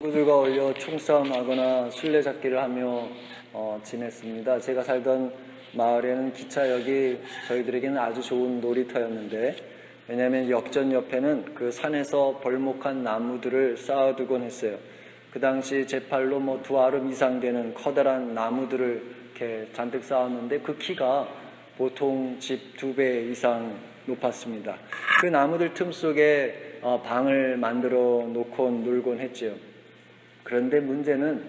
친구들과 어울려 총싸움하거나 술래잡기를 하며 지냈습니다. 제가 살던 마을에는 기차역이 저희들에게는 아주 좋은 놀이터였는데, 왜냐하면 역전 옆에는 그 산에서 벌목한 나무들을 쌓아두곤 했어요. 그 당시 제 팔로 2아름 이상 되는 커다란 나무들을 이렇게 잔뜩 쌓았는데, 그 키가 보통 집 2배 이상 높았습니다. 그 나무들 틈 속에 방을 만들어 놓곤 놀곤 했지요. 그런데 문제는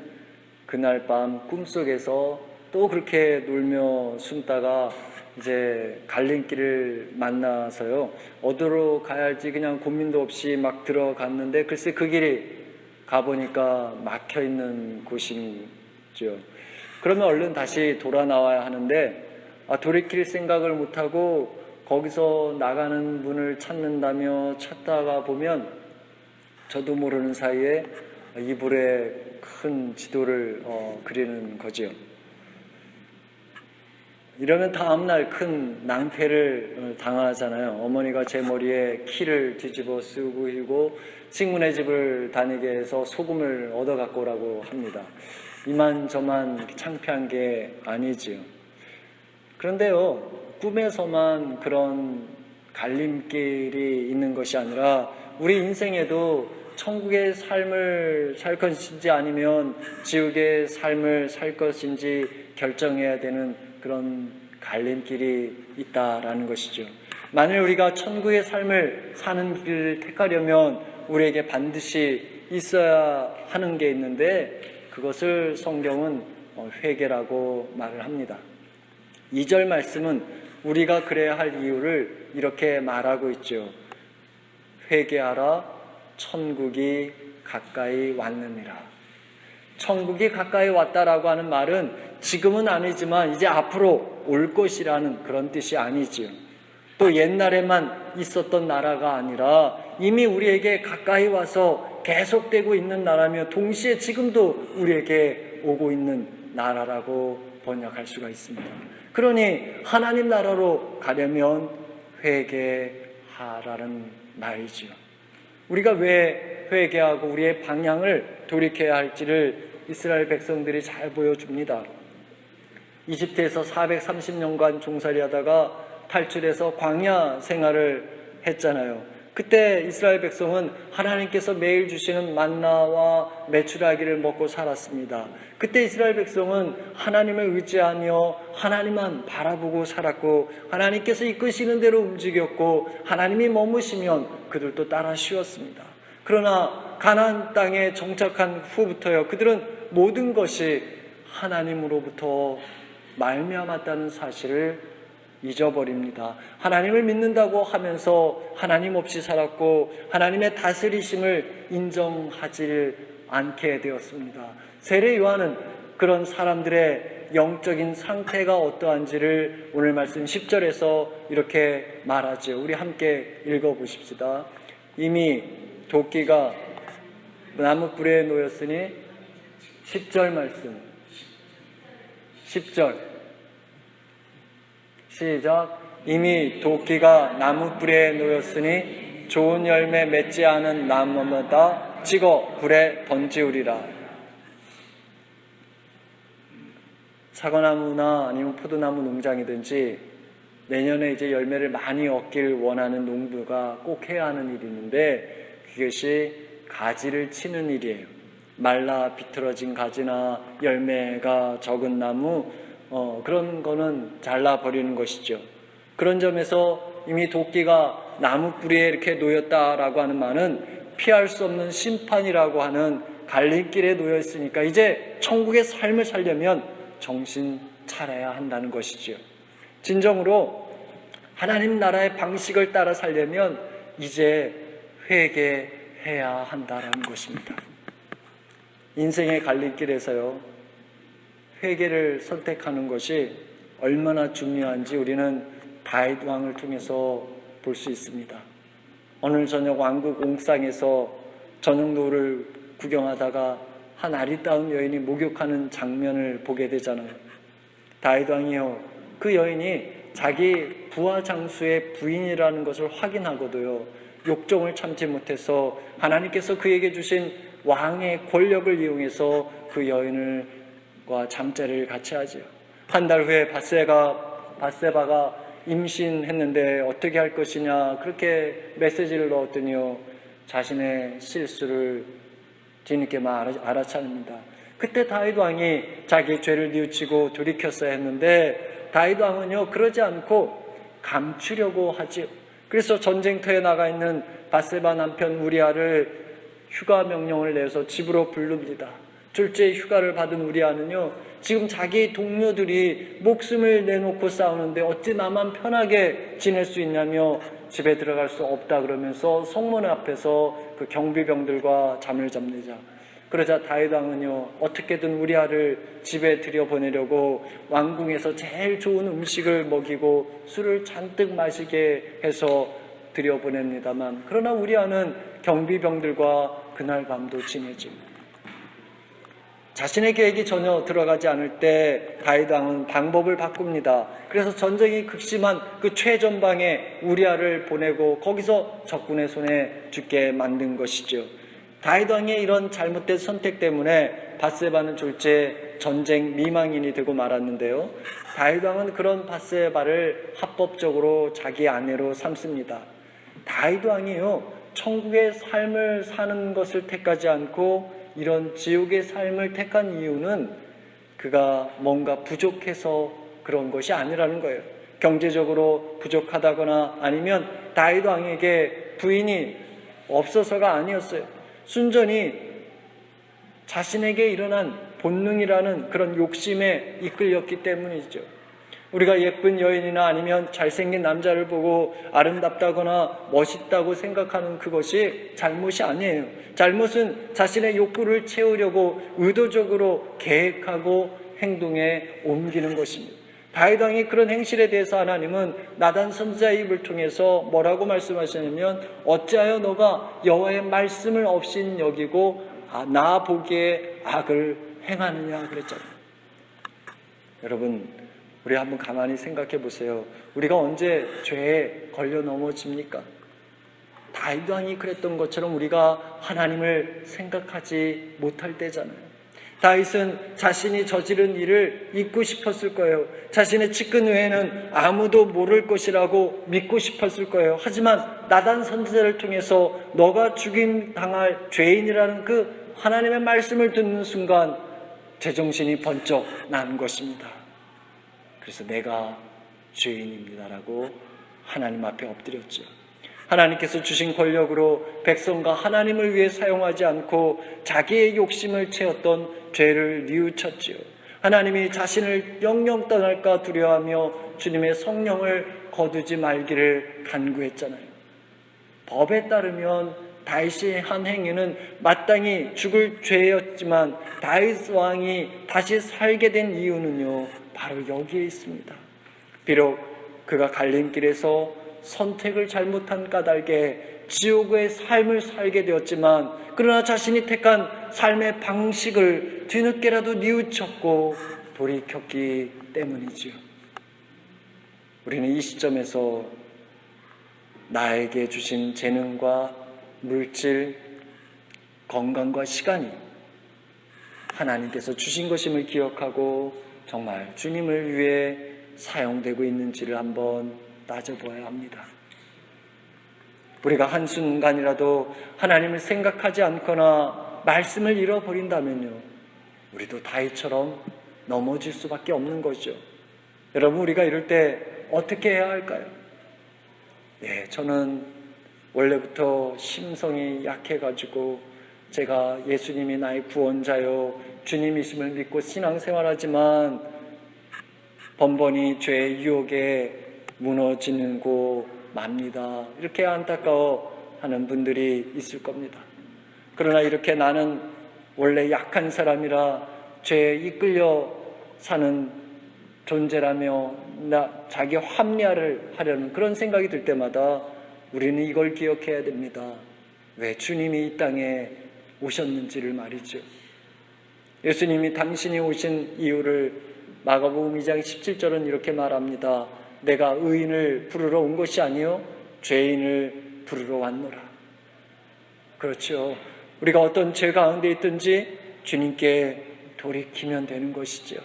그날 밤 꿈속에서 또 그렇게 놀며 숨다가 이제 갈림길을 만나서요, 어디로 가야 할지 그냥 고민도 없이 막 들어갔는데, 글쎄 그 길이 가보니까 막혀있는 곳이죠. 그러면 얼른 다시 돌아 나와야 하는데, 돌이킬 생각을 못하고 거기서 나가는 문을 찾는다며 찾다가 보면 저도 모르는 사이에 이불에 큰 지도를 그리는 거지요. 이러면 다음날 큰 낭패를 당하잖아요. 어머니가 제 머리에 키를 뒤집어 쓰고 친구네 집을 다니게 해서 소금을 얻어 갖고 오라고 합니다. 이만저만 창피한 게 아니지요. 그런데요, 꿈에서만 그런 갈림길이 있는 것이 아니라 우리 인생에도 천국의 삶을 살 것인지 아니면 지옥의 삶을 살 것인지 결정해야 되는 그런 갈림길이 있다라는 것이죠. 만일 우리가 천국의 삶을 사는 길을 택하려면 우리에게 반드시 있어야 하는 게 있는데, 그것을 성경은 회개라고 말을 합니다. 2절 말씀은 우리가 그래야 할 이유를 이렇게 말하고 있죠. 회개하라, 천국이 가까이 왔느니라. 천국이 가까이 왔다라고 하는 말은 지금은 아니지만 이제 앞으로 올 것이라는 그런 뜻이 아니지요. 또 옛날에만 있었던 나라가 아니라 이미 우리에게 가까이 와서 계속되고 있는 나라며 동시에 지금도 우리에게 오고 있는 나라라고 번역할 수가 있습니다. 그러니 하나님 나라로 가려면 회개하라는 말이지요. 우리가 왜 회개하고 우리의 방향을 돌이켜야 할지를 이스라엘 백성들이 잘 보여줍니다. 이집트에서 430년간 종살이 하다가 탈출해서 광야 생활을 했잖아요. 그때 이스라엘 백성은 하나님께서 매일 주시는 만나와 메추라기를 먹고 살았습니다. 그때 이스라엘 백성은 하나님을 의지하며 하나님만 바라보고 살았고, 하나님께서 이끄시는 대로 움직였고, 하나님이 머무시면 그들도 따라 쉬었습니다. 그러나 가나안 땅에 정착한 후부터요, 그들은 모든 것이 하나님으로부터 말미암았다는 사실을 잊어버립니다. 하나님을 믿는다고 하면서 하나님 없이 살았고 하나님의 다스리심을 인정하지 않게 되었습니다. 세례 요한은 그런 사람들의 영적인 상태가 어떠한지를 오늘 말씀 10절에서 이렇게 말하죠. 우리 함께 읽어보십시다. 이미 도끼가 나무불에 놓였으니 10절 말씀 10절 시작. 이미 도끼가 나무불에 놓였으니 좋은 열매 맺지 않은 나무마다 찍어 불에 던지우리라. 사과나무나 아니면 포도나무 농장이든지 내년에 이제 열매를 많이 얻길 원하는 농부가 꼭 해야 하는 일이 있는데, 그것이 가지를 치는 일이에요. 말라 비틀어진 가지나 열매가 적은 나무, 그런 거는 잘라버리는 것이죠. 그런 점에서 이미 도끼가 나무 뿌리에 이렇게 놓였다라고 하는 말은 피할 수 없는 심판이라고 하는 갈림길에 놓여 있으니까 이제 천국의 삶을 살려면 정신 차려야 한다는 것이죠. 진정으로 하나님 나라의 방식을 따라 살려면 이제 회개해야 한다는 것입니다. 인생의 갈림길에서요, 회개를 선택하는 것이 얼마나 중요한지 우리는 다윗 왕을 통해서 볼 수 있습니다. 오늘 저녁 왕국 옥상에서 저녁 노을을 구경하다가 한 아리따운 여인이 목욕하는 장면을 보게 되잖아요. 다윗 왕이요, 그 여인이 자기 부하 장수의 부인이라는 것을 확인하고도요, 욕정을 참지 못해서 하나님께서 그에게 주신 왕의 권력을 이용해서 그 여인과 잠자리를 같이 하죠. 한 달 후에 밧세바가 임신했는데 어떻게 할 것이냐 그렇게 메시지를 넣었더니요, 자신의 실수를 뒤늦게 알아차립니다. 그때 다윗 왕이 자기 죄를 뉘우치고 돌이켰어야 했는데 다윗 왕은요 그러지 않고 감추려고 하지요. 그래서 전쟁터에 나가 있는 밧세바 남편 우리아를 휴가 명령을 내서 집으로 부릅니다. 둘째 휴가를 받은 우리아는요, 지금 자기 동료들이 목숨을 내놓고 싸우는데 어찌 나만 편하게 지낼 수 있냐며 집에 들어갈 수 없다 그러면서 성문 앞에서 그 경비병들과 잠을 잡니다. 그러자 다윗 왕은요, 어떻게든 우리아를 집에 들여보내려고 왕궁에서 제일 좋은 음식을 먹이고 술을 잔뜩 마시게 해서 들여보냅니다만, 그러나 우리아는 경비병들과 그날 밤도 지내집니다. 자신의 계획이 전혀 들어가지 않을 때 다윗 왕은 방법을 바꿉니다. 그래서 전쟁이 극심한 그 최전방에 우리아를 보내고 거기서 적군의 손에 죽게 만든 것이죠. 다윗 왕의 이런 잘못된 선택 때문에 밧세바는 졸지에 전쟁 미망인이 되고 말았는데요, 다윗 왕은 그런 밧세바를 합법적으로 자기 아내로 삼습니다. 다윗 왕이요, 천국의 삶을 사는 것을 택하지 않고 이런 지옥의 삶을 택한 이유는 그가 뭔가 부족해서 그런 것이 아니라는 거예요. 경제적으로 부족하다거나 아니면 다윗 왕에게 부인이 없어서가 아니었어요. 순전히 자신에게 일어난 본능이라는 그런 욕심에 이끌렸기 때문이죠. 우리가 예쁜 여인이나 아니면 잘생긴 남자를 보고 아름답다거나 멋있다고 생각하는 그것이 잘못이 아니에요. 잘못은 자신의 욕구를 채우려고 의도적으로 계획하고 행동에 옮기는 것입니다. 다윗 왕이 그런 행실에 대해서 하나님은 나단 선지자의 입을 통해서 뭐라고 말씀하시냐면, 어찌하여 너가 여호와의 말씀을 없인 여기고 나 보기에 악을 행하느냐 그랬잖아요. 여러분, 우리 한번 가만히 생각해 보세요. 우리가 언제 죄에 걸려 넘어집니까? 다윗 왕이 그랬던 것처럼 우리가 하나님을 생각하지 못할 때잖아요. 다윗은 자신이 저지른 일을 잊고 싶었을 거예요. 자신의 측근 외에는 아무도 모를 것이라고 믿고 싶었을 거예요. 하지만 나단 선지자를 통해서 너가 죽임 당할 죄인이라는 그 하나님의 말씀을 듣는 순간 제정신이 번쩍 난 것입니다. 그래서 내가 죄인입니다라고 하나님 앞에 엎드렸죠. 하나님께서 주신 권력으로 백성과 하나님을 위해 사용하지 않고 자기의 욕심을 채웠던 죄를 뉘우쳤지요. 하나님이 자신을 영영 떠날까 두려워하며 주님의 성령을 거두지 말기를 간구했잖아요. 법에 따르면 다윗의 한 행위는 마땅히 죽을 죄였지만 다윗 왕이 다시 살게 된 이유는요, 바로 여기에 있습니다. 비록 그가 갈림길에서 선택을 잘못한 까닭에 지옥의 삶을 살게 되었지만, 그러나 자신이 택한 삶의 방식을 뒤늦게라도 뉘우쳤고 돌이켰기 때문이지요. 우리는 이 시점에서 나에게 주신 재능과 물질, 건강과 시간이 하나님께서 주신 것임을 기억하고 정말 주님을 위해 사용되고 있는지를 한번 따져보아야 합니다. 우리가 한순간이라도 하나님을 생각하지 않거나 말씀을 잃어버린다면요, 우리도 다윗처럼 넘어질 수밖에 없는 거죠. 여러분, 우리가 이럴 때 어떻게 해야 할까요? 네, 저는 원래부터 심성이 약해가지고 제가 예수님이 나의 구원자요 주님이심을 믿고 신앙생활하지만 번번이 죄의 유혹에 무너지고 맙니다. 이렇게 안타까워하는 분들이 있을 겁니다. 그러나 이렇게 나는 원래 약한 사람이라 죄에 이끌려 사는 존재라며 자기 합리화를 하려는 그런 생각이 들 때마다 우리는 이걸 기억해야 됩니다. 왜 주님이 이 땅에 오셨는지를 말이죠. 예수님이 당신이 오신 이유를 마가복음 2장 17절은 이렇게 말합니다. 내가 의인을 부르러 온 것이 아니요 죄인을 부르러 왔노라. 그렇죠. 우리가 어떤 죄 가운데 있든지 주님께 돌이키면 되는 것이지요.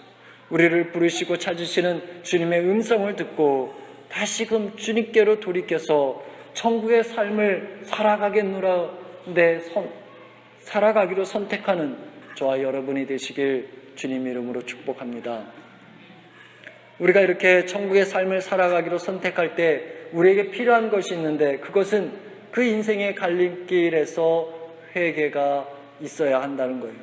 우리를 부르시고 찾으시는 주님의 음성을 듣고 다시금 주님께로 돌이켜서 천국의 삶을 살아가기로 선택하는 저와 여러분이 되시길 주님 이름으로 축복합니다. 우리가 이렇게 천국의 삶을 살아가기로 선택할 때 우리에게 필요한 것이 있는데, 그것은 그 인생의 갈림길에서 회개가 있어야 한다는 거예요.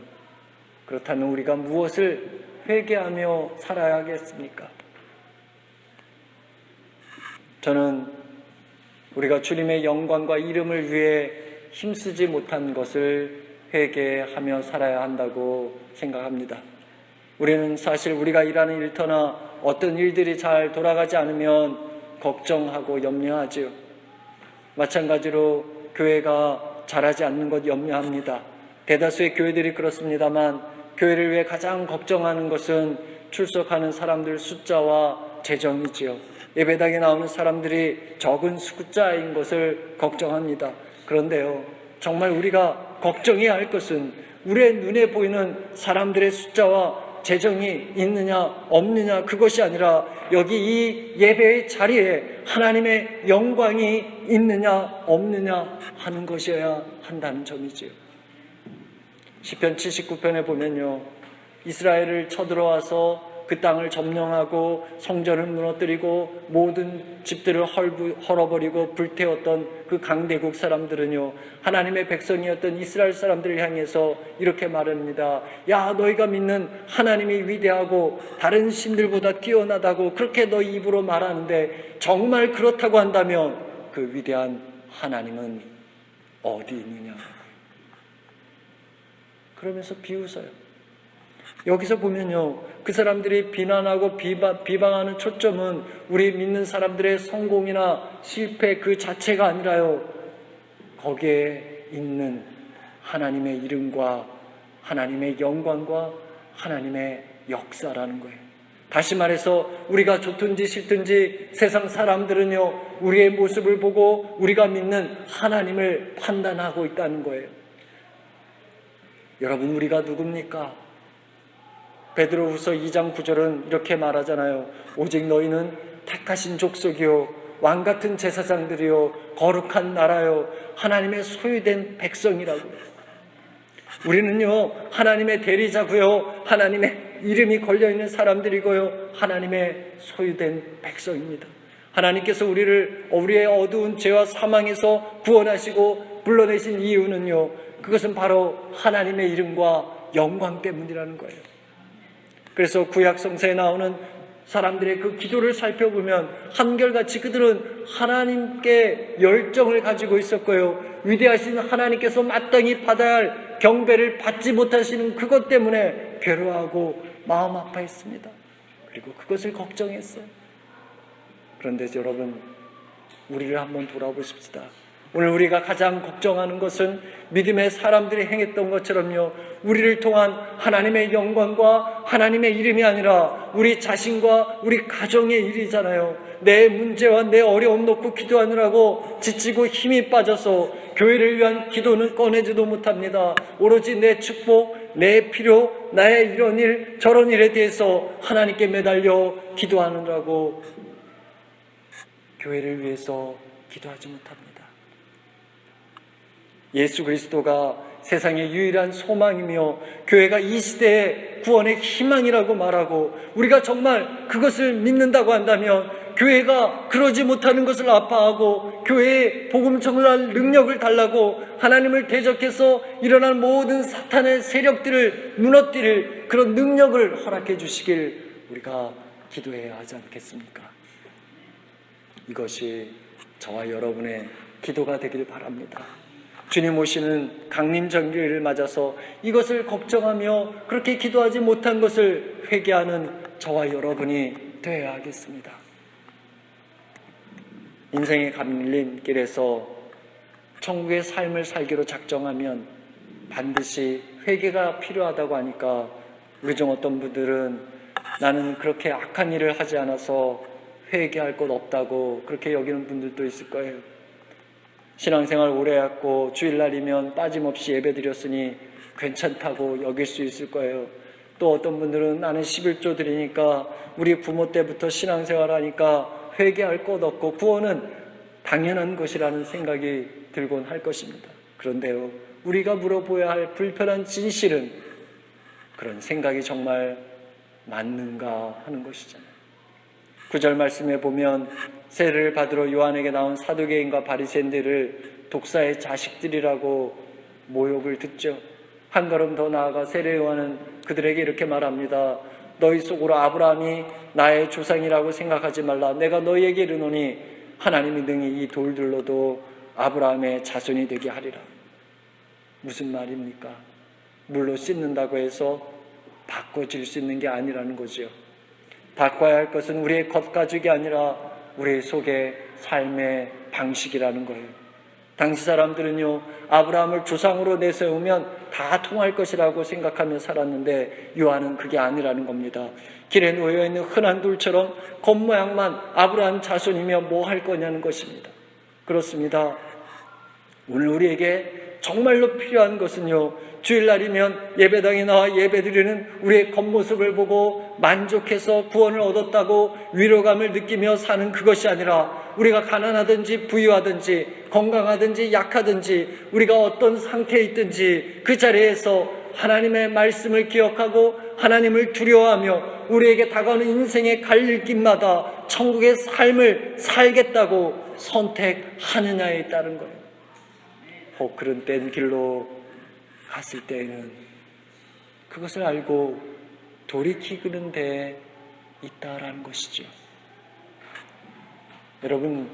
그렇다면 우리가 무엇을 회개하며 살아야 하겠습니까? 저는 우리가 주님의 영광과 이름을 위해 힘쓰지 못한 것을 회개하며 살아야 한다고 생각합니다. 우리는 사실 우리가 일하는 일터나 어떤 일들이 잘 돌아가지 않으면 걱정하고 염려하지요. 마찬가지로 교회가 잘하지 않는 것 염려합니다. 대다수의 교회들이 그렇습니다만, 교회를 위해 가장 걱정하는 것은 출석하는 사람들 숫자와 재정이지요. 예배당에 나오는 사람들이 적은 숫자인 것을 걱정합니다. 그런데요, 정말 우리가 걱정해야 할 것은 우리의 눈에 보이는 사람들의 숫자와 재정이 있느냐 없느냐, 그것이 아니라 여기 이 예배의 자리에 하나님의 영광이 있느냐 없느냐 하는 것이어야 한다는 점이지요. 시편 79편에 보면요, 이스라엘을 쳐들어와서 그 땅을 점령하고 성전을 무너뜨리고 모든 집들을 헐어버리고 불태웠던 그 강대국 사람들은요, 하나님의 백성이었던 이스라엘 사람들을 향해서 이렇게 말합니다. 야, 너희가 믿는 하나님이 위대하고 다른 신들보다 뛰어나다고 그렇게 너희 입으로 말하는데, 정말 그렇다고 한다면 그 위대한 하나님은 어디 있느냐. 그러면서 비웃어요. 여기서 보면요, 그 사람들이 비난하고 비방하는 초점은 우리 믿는 사람들의 성공이나 실패 그 자체가 아니라요, 거기에 있는 하나님의 이름과 하나님의 영광과 하나님의 역사라는 거예요. 다시 말해서 우리가 좋든지 싫든지 세상 사람들은요, 우리의 모습을 보고 우리가 믿는 하나님을 판단하고 있다는 거예요. 여러분, 우리가 누굽니까? 베드로후서 2장 9절은 이렇게 말하잖아요. 오직 너희는 택하신 족속이요 왕같은 제사장들이요 거룩한 나라요 하나님의 소유된 백성이라고. 우리는요, 하나님의 대리자고요, 하나님의 이름이 걸려있는 사람들이고요, 하나님의 소유된 백성입니다. 하나님께서 우리의 어두운 죄와 사망에서 구원하시고 불러내신 이유는요, 그것은 바로 하나님의 이름과 영광 때문이라는 거예요. 그래서 구약 성서에 나오는 사람들의 그 기도를 살펴보면 한결같이 그들은 하나님께 열정을 가지고 있었고요, 위대하신 하나님께서 마땅히 받아야 할 경배를 받지 못하시는 그것 때문에 괴로워하고 마음 아파했습니다. 그리고 그것을 걱정했어요. 그런데 여러분, 우리를 한번 돌아보십시다. 오늘 우리가 가장 걱정하는 것은 믿음의 사람들이 행했던 것처럼요, 우리를 통한 하나님의 영광과 하나님의 이름이 아니라 우리 자신과 우리 가정의 일이잖아요. 내 문제와 내 어려움 놓고 기도하느라고 지치고 힘이 빠져서 교회를 위한 기도는 꺼내지도 못합니다. 오로지 내 축복, 내 필요, 나의 이런 일 저런 일에 대해서 하나님께 매달려 기도하느라고 교회를 위해서 기도하지 못합니다. 예수 그리스도가 세상의 유일한 소망이며 교회가 이 시대의 구원의 희망이라고 말하고, 우리가 정말 그것을 믿는다고 한다면 교회가 그러지 못하는 것을 아파하고 교회에 복음 전할 능력을 달라고 하나님을 대적해서 일어난 모든 사탄의 세력들을 무너뜨릴 그런 능력을 허락해 주시길 우리가 기도해야 하지 않겠습니까? 이것이 저와 여러분의 기도가 되길 바랍니다. 주님 오시는 강림정기를 맞아서 이것을 걱정하며 그렇게 기도하지 못한 것을 회개하는 저와 여러분이 되어야 하겠습니다. 인생의 갈림길에서 천국의 삶을 살기로 작정하면 반드시 회개가 필요하다고 하니까 우리 중 어떤 분들은 나는 그렇게 악한 일을 하지 않아서 회개할 것 없다고 그렇게 여기는 분들도 있을 거예요. 신앙생활 오래 했고 주일날이면 빠짐없이 예배드렸으니 괜찮다고 여길 수 있을 거예요. 또 어떤 분들은 나는 11조 드리니까 우리 부모 때부터 신앙생활 하니까 회개할 것 없고 구원은 당연한 것이라는 생각이 들곤 할 것입니다. 그런데요, 우리가 물어보아야 할 불편한 진실은 그런 생각이 정말 맞는가 하는 것이잖아요. 9절 말씀에 보면 세례를 받으러 요한에게 나온 사두개인과 바리새인들을 독사의 자식들이라고 모욕을 듣죠. 한 걸음 더 나아가 세례 요한은 그들에게 이렇게 말합니다. 너희 속으로 아브라함이 나의 조상이라고 생각하지 말라. 내가 너희에게 이르노니 하나님이 능히 이 돌들로도 아브라함의 자손이 되게 하리라. 무슨 말입니까? 물로 씻는다고 해서 바꿔질 수 있는 게 아니라는 거죠. 바꿔야 할 것은 우리의 겉가죽이 아니라 우리 속의 삶의 방식이라는 거예요. 당시 사람들은요, 아브라함을 조상으로 내세우면 다 통할 것이라고 생각하며 살았는데 요한은 그게 아니라는 겁니다. 길에 놓여있는 흔한 돌처럼 겉모양만 아브라함 자손이며 뭐 할 거냐는 것입니다. 그렇습니다. 오늘 우리에게 정말로 필요한 것은요, 주일날이면 예배당에 나와 예배드리는 우리의 겉모습을 보고 만족해서 구원을 얻었다고 위로감을 느끼며 사는 그것이 아니라 우리가 가난하든지 부유하든지 건강하든지 약하든지 우리가 어떤 상태에 있든지 그 자리에서 하나님의 말씀을 기억하고 하나님을 두려워하며 우리에게 다가오는 인생의 갈림길마다 천국의 삶을 살겠다고 선택하느냐에 따른 거예요. 혹 그런 땐 길로 갔을 때에는 그것을 알고 돌이키는 데 있다라는 것이죠. 여러분,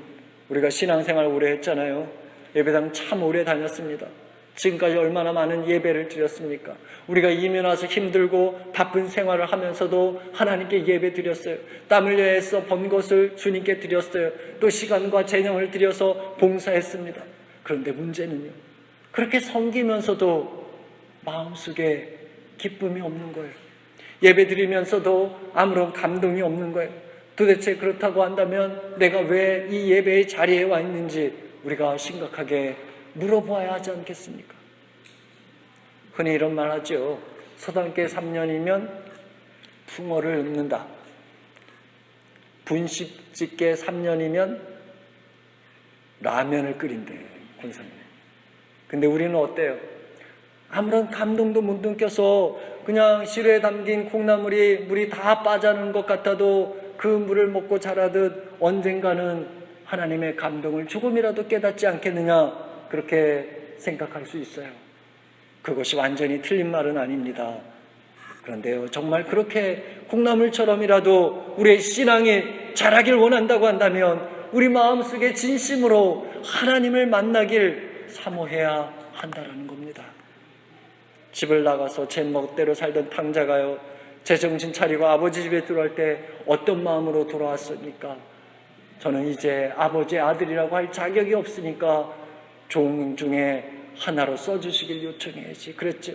우리가 신앙생활 오래 했잖아요. 예배당 참 오래 다녔습니다. 지금까지 얼마나 많은 예배를 드렸습니까? 우리가 이민 와서 힘들고 바쁜 생활을 하면서도 하나님께 예배 드렸어요. 땀 흘려 애써 번 것을 주님께 드렸어요. 또 시간과 재능을 들여서 봉사했습니다. 그런데 문제는요, 그렇게 섬기면서도 마음속에 기쁨이 없는 거예요. 예배 드리면서도 아무런 감동이 없는 거예요. 도대체 그렇다고 한다면 내가 왜 이 예배의 자리에 와 있는지 우리가 심각하게 물어보아야 하지 않겠습니까? 흔히 이런 말 하죠. 서당계 3년이면 풍어를 읊는다. 분식집계 3년이면 라면을 끓인대, 권사님. 근데 우리는 어때요? 아무런 감동도 못 느껴서 그냥 시루에 담긴 콩나물이 물이 다 빠져나는 것 같아도 그 물을 먹고 자라듯 언젠가는 하나님의 감동을 조금이라도 깨닫지 않겠느냐, 그렇게 생각할 수 있어요. 그것이 완전히 틀린 말은 아닙니다. 그런데요, 정말 그렇게 콩나물처럼이라도 우리의 신앙이 자라길 원한다고 한다면 우리 마음속에 진심으로 하나님을 만나길 사모해야 한다는 겁니다. 집을 나가서 제 멋대로 살던 탕자가요, 제정신 차리고 아버지 집에 들어갈 때 어떤 마음으로 돌아왔습니까? 저는 이제 아버지의 아들이라고 할 자격이 없으니까 종 중에 하나로 써주시길 요청해야지 그랬죠.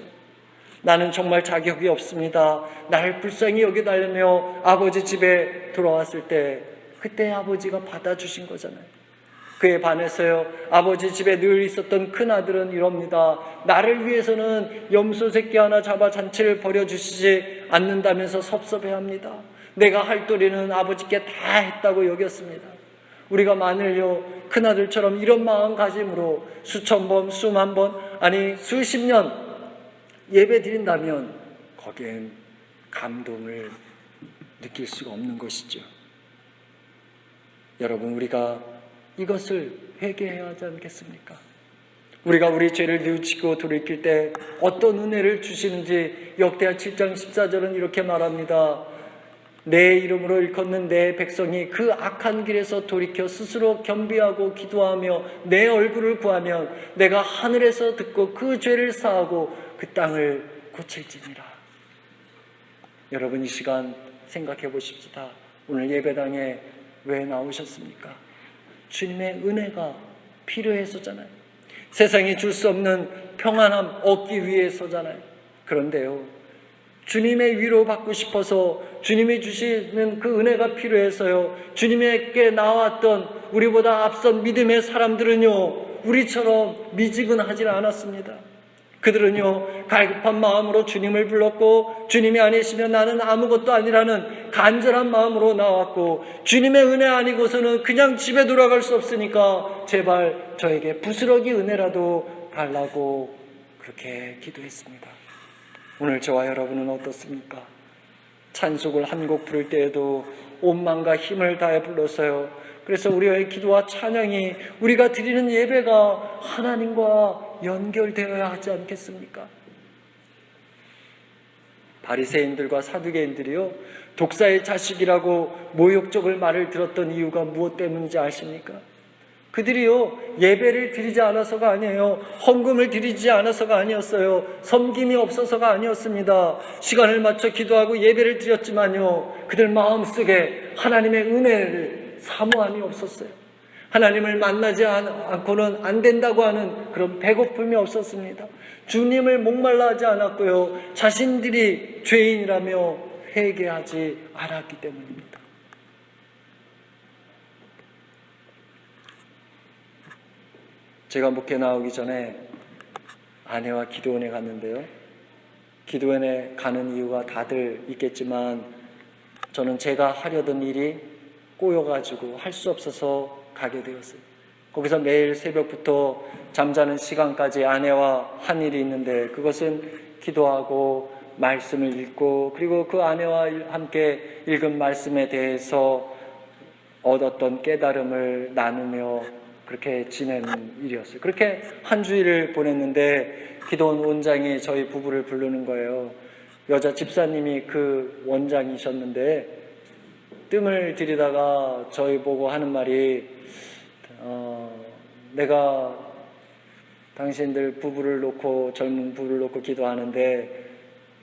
나는 정말 자격이 없습니다. 나를 불쌍히 여겨달라며 아버지 집에 돌아왔을 때 그때 아버지가 받아주신 거잖아요. 그에 반해서요, 아버지 집에 늘 있었던 큰아들은 이럽니다. 나를 위해서는 염소 새끼 하나 잡아 잔치를 벌여주시지 않는다면서 섭섭해합니다. 내가 할 도리는 아버지께 다 했다고 여겼습니다. 우리가 만일요, 큰아들처럼 이런 마음가짐으로 수천 번, 수만 번, 아니 수십 년 예배 드린다면 거기엔 감동을 느낄 수가 없는 것이죠. 여러분, 우리가 이것을 회개해야 하지 않겠습니까? 우리가 우리 죄를 뉘우치고 돌이킬 때 어떤 은혜를 주시는지 역대하 7장 14절은 이렇게 말합니다. 내 이름으로 일컫는 내 백성이 그 악한 길에서 돌이켜 스스로 겸비하고 기도하며 내 얼굴을 구하면 내가 하늘에서 듣고 그 죄를 사하고 그 땅을 고칠지니라. 여러분, 이 시간 생각해 보십시다. 오늘 예배당에 왜 나오셨습니까? 주님의 은혜가 필요해서잖아요. 세상이 줄 수 없는 평안함 얻기 위해서잖아요. 그런데요, 주님의 위로 받고 싶어서 주님이 주시는 그 은혜가 필요해서요, 주님에게 나왔던 우리보다 앞선 믿음의 사람들은요, 우리처럼 미지근하지는 않았습니다. 그들은요, 갈급한 마음으로 주님을 불렀고, 주님이 아니시면 나는 아무것도 아니라는 간절한 마음으로 나왔고, 주님의 은혜 아니고서는 그냥 집에 돌아갈 수 없으니까 제발 저에게 부스러기 은혜라도 달라고 그렇게 기도했습니다. 오늘 저와 여러분은 어떻습니까? 찬송을 한 곡 부를 때에도 온 마음과 힘을 다해 불렀어요. 그래서 우리의 기도와 찬양이, 우리가 드리는 예배가 하나님과 연결되어야 하지 않겠습니까? 바리새인들과 사두개인들이요, 독사의 자식이라고 모욕적을 말을 들었던 이유가 무엇 때문인지 아십니까? 그들이요, 예배를 드리지 않아서가 아니에요. 헌금을 드리지 않아서가 아니었어요. 섬김이 없어서가 아니었습니다. 시간을 맞춰 기도하고 예배를 드렸지만요, 그들 마음속에 하나님의 은혜를 사모함이 없었어요. 하나님을 만나지 않고는 안 된다고 하는 그런 배고픔이 없었습니다. 주님을 목말라 하지 않았고요, 자신들이 죄인이라며 회개하지 않았기 때문입니다. 제가 목회 나오기 전에 아내와 기도원에 갔는데요, 기도원에 가는 이유가 다들 있겠지만 저는 제가 하려던 일이 꼬여가지고 할 수 없어서 가게 되었어요. 거기서 매일 새벽부터 잠자는 시간까지 아내와 한 일이 있는데, 그것은 기도하고 말씀을 읽고, 그리고 그 아내와 함께 읽은 말씀에 대해서 얻었던 깨달음을 나누며 그렇게 지내는 일이었어요. 그렇게 한 주일을 보냈는데 기도원 원장이 저희 부부를 부르는 거예요. 여자 집사님이 그 원장이셨는데 뜸을 들이다가 저희 보고 하는 말이, 내가 당신들 부부를 놓고, 젊은 부부를 놓고 기도하는데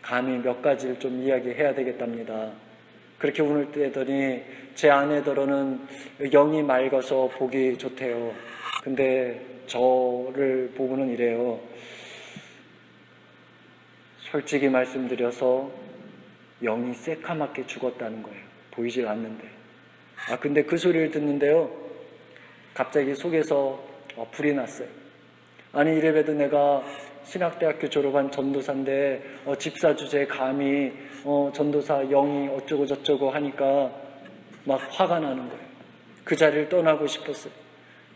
감히 몇 가지를 좀 이야기해야 되겠답니다. 그렇게 운을 떼더니 제 아내더러는 영이 맑아서 보기 좋대요. 근데 저를 보고는 이래요. 솔직히 말씀드려서 영이 새카맣게 죽었다는 거예요. 보이질 않는데. 근데 그 소리를 듣는데요, 갑자기 속에서 불이 났어요. 아니, 이래봬도 내가 신학대학교 졸업한 전도사인데 집사 주제에 감히 전도사 영이 어쩌고 저쩌고 하니까 막 화가 나는 거예요. 그 자리를 떠나고 싶었어요.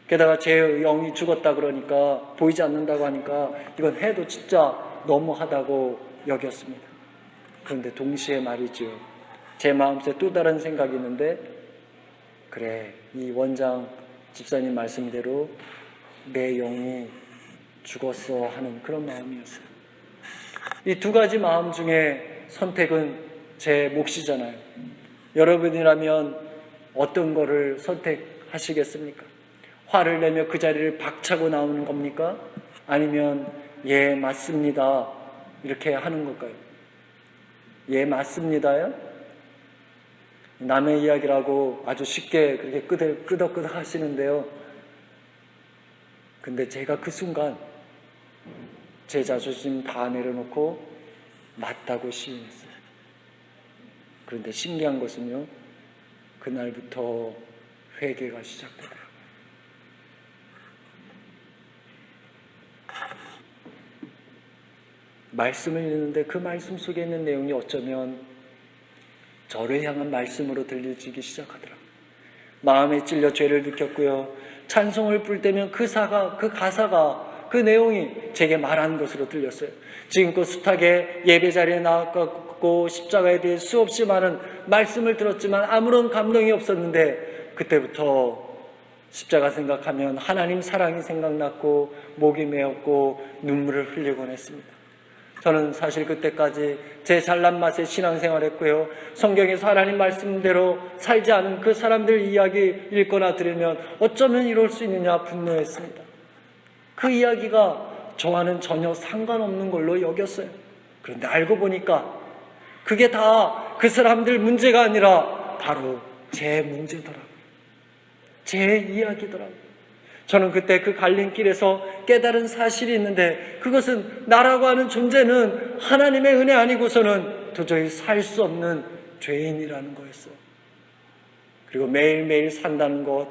게다가 제 영이 죽었다 그러니까, 보이지 않는다고 하니까 이건 해도 진짜 너무하다고 여겼습니다. 그런데 동시에 말이죠, 제 마음속에 또 다른 생각이 있는데, 그래, 이 원장 집사님 말씀대로 내 영이 죽었어 하는 그런 마음이었어요. 이 두 가지 마음 중에 선택은 제 몫이잖아요. 여러분이라면 어떤 거를 선택하시겠습니까? 화를 내며 그 자리를 박차고 나오는 겁니까? 아니면 예, 맞습니다, 이렇게 하는 걸까요? 예, 맞습니다요? 남의 이야기라고 아주 쉽게 그렇게 끄덕끄덕 하시는데요, 근데 제가 그 순간 제 자존심 다 내려놓고 맞다고 시인했어요. 그런데 신기한 것은요, 그날부터 회개가 시작되더라고요. 말씀을 읽는데 그 말씀 속에 있는 내용이 어쩌면 저를 향한 말씀으로 들려지기 시작하더라고요. 마음에 찔려 죄를 느꼈고요, 찬송을 부를 때면 그 가사가, 그 내용이 제게 말하는 것으로 들렸어요. 지금껏 숱하게 예배 자리에 나왔고 십자가에 대해 수없이 많은 말씀을 들었지만 아무런 감동이 없었는데, 그때부터 십자가 생각하면 하나님 사랑이 생각났고 목이 메었고 눈물을 흘리곤 했습니다. 저는 사실 그때까지 제 잘난 맛에 신앙생활했고요, 성경에서 하나님 말씀대로 살지 않은 그 사람들 이야기 읽거나 들으면 어쩌면 이럴 수 있느냐 분노했습니다. 그 이야기가 저와는 전혀 상관없는 걸로 여겼어요. 그런데 알고 보니까 그게 다 그 사람들 문제가 아니라 바로 제 문제더라고요. 제 이야기더라고요. 저는 그때 그 갈림길에서 깨달은 사실이 있는데, 그것은 나라고 하는 존재는 하나님의 은혜 아니고서는 도저히 살 수 없는 죄인이라는 거였어요. 그리고 매일매일 산다는 것,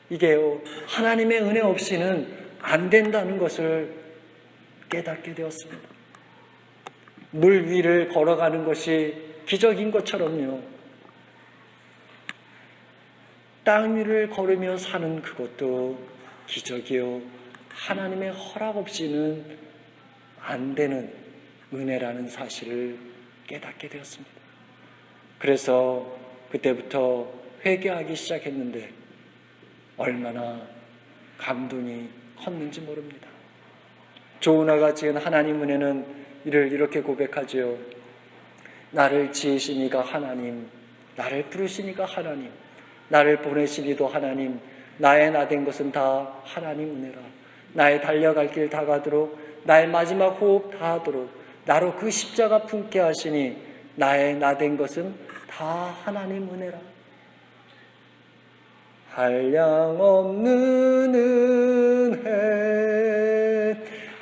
이게요, 하나님의 은혜 없이는 안 된다는 것을 깨닫게 되었습니다. 물 위를 걸어가는 것이 기적인 것처럼요, 땅 위를 걸으며 사는 그것도 기적이요, 하나님의 허락 없이는 안 되는 은혜라는 사실을 깨닫게 되었습니다. 그래서 그때부터 회개하기 시작했는데 얼마나 감동이 컸는지 모릅니다. 조은하가 지은 하나님 은혜는 이를 이렇게 고백하지요. 나를 지으시니가 하나님, 나를 부르시니가 하나님, 나를 보내시니도 하나님, 나의 나된 것은 다 하나님 은혜라. 나의 달려갈 길 다 가도록, 나의 마지막 호흡 다 하도록 나로 그 십자가 품게 하시니 나의 나된 것은 다 하나님 은혜라. 한량없는 은혜,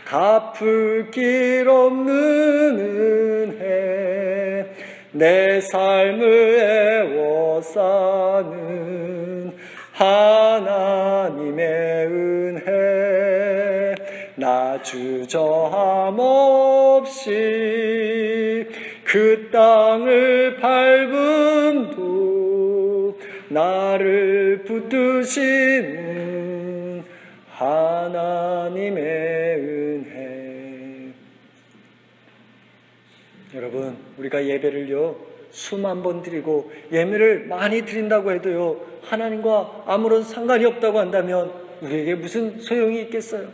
갚을 길 없는 은혜, 내 삶을 애워싸는 하나님의 은혜, 나 주저함 없이 그 땅을 밟음도 나를 붙드시는 하나님의 은혜. 여러분, 우리가 예배를요 수만 번 드리고 예배를 많이 드린다고 해도요, 하나님과 아무런 상관이 없다고 한다면 우리에게 무슨 소용이 있겠어요?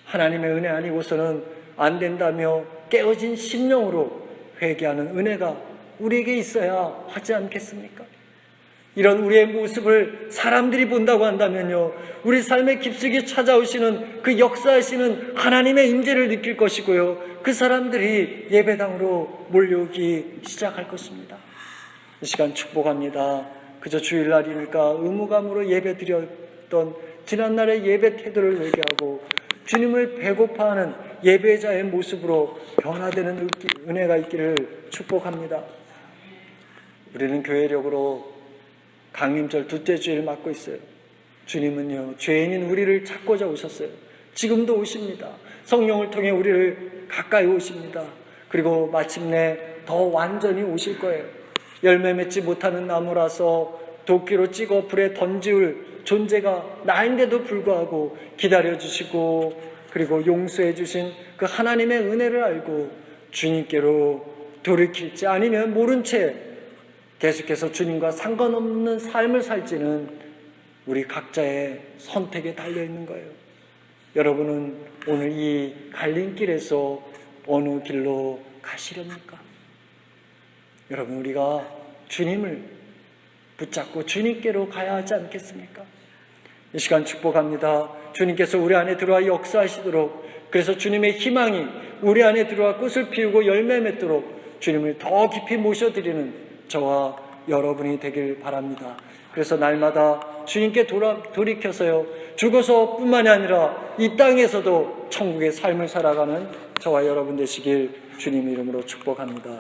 하나님의 은혜 아니고서는 안 된다며 깨어진 심령으로 회개하는 은혜가 우리에게 있어야 하지 않겠습니까? 이런 우리의 모습을 사람들이 본다고 한다면요, 우리 삶에 깊숙이 찾아오시는 그 역사하시는 하나님의 임재를 느낄 것이고요, 그 사람들이 예배당으로 몰려오기 시작할 것입니다. 이 시간 축복합니다. 그저 주일날이니까 의무감으로 예배 드렸던 지난날의 예배 태도를 회개하고 주님을 배고파하는 예배자의 모습으로 변화되는 은혜가 있기를 축복합니다. 우리는 교회력으로 강림절 둘째 주일 맞고 있어요. 주님은요, 죄인인 우리를 찾고자 오셨어요. 지금도 오십니다. 성령을 통해 우리를 가까이 오십니다. 그리고 마침내 더 완전히 오실 거예요. 열매 맺지 못하는 나무라서 도끼로 찍어 불에 던지울 존재가 나인데도 불구하고 기다려주시고, 그리고 용서해 주신 그 하나님의 은혜를 알고 주님께로 돌이킬지 아니면 모른 채 계속해서 주님과 상관없는 삶을 살지는 우리 각자의 선택에 달려있는 거예요. 여러분은 오늘 이 갈림길에서 어느 길로 가시렵니까? 여러분, 우리가 주님을 붙잡고 주님께로 가야 하지 않겠습니까? 이 시간 축복합니다. 주님께서 우리 안에 들어와 역사하시도록, 그래서 주님의 희망이 우리 안에 들어와 꽃을 피우고 열매 맺도록 주님을 더 깊이 모셔드리는 저와 여러분이 되길 바랍니다. 그래서 날마다 주님께 돌이켜서요, 죽어서 뿐만이 아니라 이 땅에서도 천국의 삶을 살아가는 저와 여러분 되시길 주님 이름으로 축복합니다.